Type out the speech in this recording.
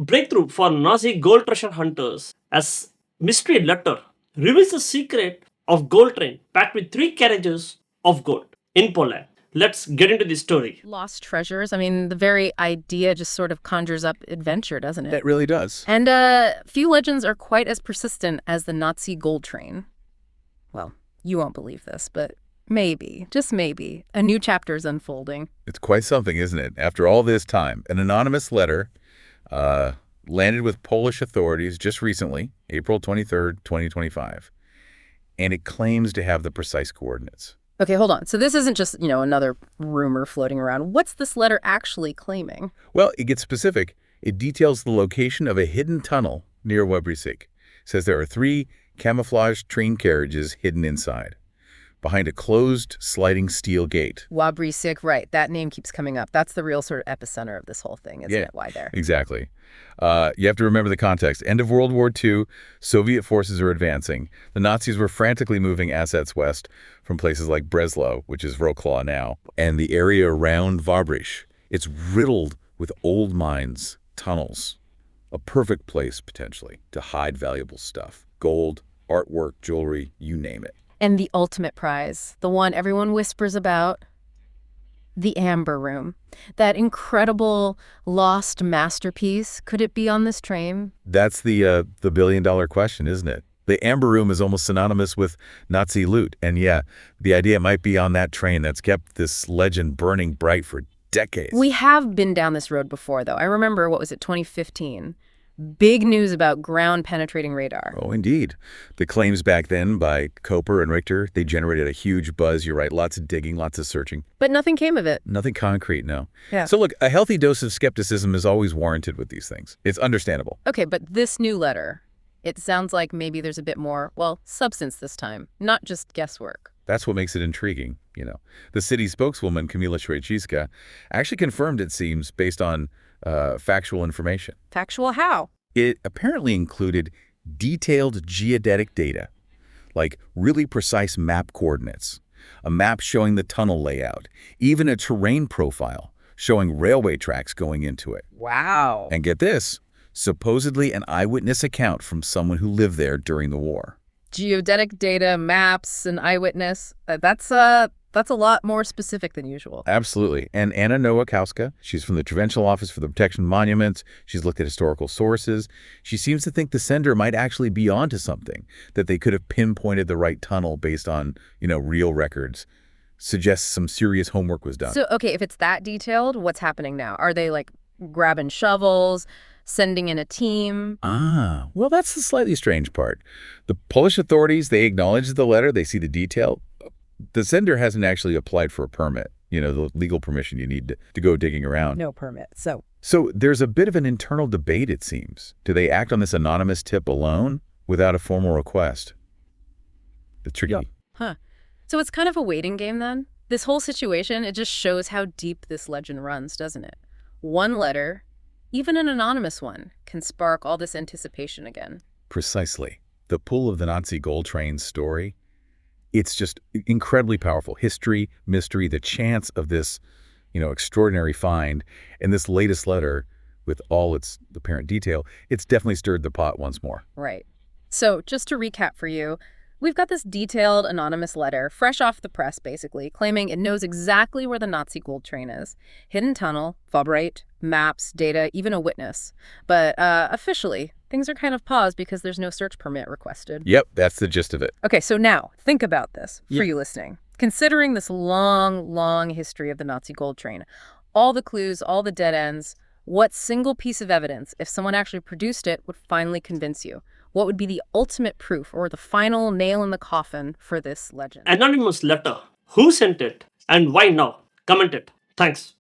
breakthrough for Nazi gold treasure hunters as mystery letter reveals the secret of gold train packed with 3 carriages of gold in Poland. Let's get into the story. Lost treasures. I mean, the very idea just sort of conjures up adventure, doesn't it? It really does. And few legends are quite as persistent as the Nazi gold train. Well, you won't believe this, but maybe, just maybe, a new chapter is unfolding. It's quite something, isn't it? After all this time, an anonymous letter landed with Polish authorities just recently, April 23rd, 2025, and it claims to have the precise coordinates. Okay, hold on. So this isn't just, another rumor floating around. What's this letter actually claiming? Well, it gets specific. It details the location of a hidden tunnel near Wałbrzych. It says there are 3 camouflaged train carriages hidden inside, behind a closed sliding steel gate. Wałbrzych, right. That name keeps coming up. That's the real sort of epicenter of this whole thing, isn't it? Why there? Exactly. You have to remember the context. End of World War II, Soviet forces are advancing. The Nazis were frantically moving assets west from places like Breslau, which is Wrocław now, and the area around Wałbrzych. It's riddled with old mines, tunnels. A perfect place, potentially, to hide valuable stuff. Gold, artwork, jewelry, you name it. And the ultimate prize, the one everyone whispers about, the Amber Room. That incredible lost masterpiece. Could it be on this train? That's the billion-dollar question, isn't it? The Amber Room is almost synonymous with Nazi loot. And yeah, the idea might be on that train that's kept this legend burning bright for decades. We have been down this road before, though. I remember, 2015? Big news about ground-penetrating radar. Oh, indeed. The claims back then by Koper and Richter, they generated a huge buzz. You're right. Lots of digging, lots of searching. But nothing came of it. Nothing concrete, no. Yeah. So look, a healthy dose of skepticism is always warranted with these things. It's understandable. Okay, but this new letter, it sounds like maybe there's a bit more, substance this time, not just guesswork. That's what makes it intriguing, The city spokeswoman, Kamila Szwajciska, actually confirmed, it seems, based on factual information. Factual how? It apparently included detailed geodetic data, like really precise map coordinates, a map showing the tunnel layout, even a terrain profile showing railway tracks going into it. Wow. And get this, supposedly an eyewitness account from someone who lived there during the war. Geodetic data, maps, and eyewitness. That's a lot more specific than usual. Absolutely. And Anna Nowakowska, she's from the Provincial Office for the Protection of Monuments. She's looked at historical sources. She seems to think the sender might actually be onto something, that they could have pinpointed the right tunnel based on, real records. Suggests some serious homework was done. So, okay, if it's that detailed, what's happening now? Are they, grabbing shovels, sending in a team? Well, that's the slightly strange part. The Polish authorities, they acknowledge the letter, they see the detail. The sender hasn't actually applied for a permit, the legal permission you need to go digging around. No permit. So there's a bit of an internal debate, it seems. Do they act on this anonymous tip alone without a formal request? The tricky. Yeah. Huh. So it's kind of a waiting game then? This whole situation, it just shows how deep this legend runs, doesn't it? One letter, even an anonymous one, can spark all this anticipation again. Precisely. The pull of the Nazi gold train story, it's just incredibly powerful. History, mystery, the chance of this, extraordinary find, and this latest letter with all its apparent detail, it's definitely stirred the pot once more. Right. So just to recap for you, we've got this detailed anonymous letter, fresh off the press basically, claiming it knows exactly where the Nazi gold train is. Hidden tunnel, Wałbrzych, maps, data, even a witness. But officially, things are kind of paused because there's no search permit requested. Yep, that's the gist of it. Okay, so now, think about this for you listening. Considering this long, long history of the Nazi gold train, all the clues, all the dead ends, what single piece of evidence, if someone actually produced it, would finally convince you? What would be the ultimate proof or the final nail in the coffin for this legend? Anonymous letter. Who sent it and why now? Comment it. Thanks.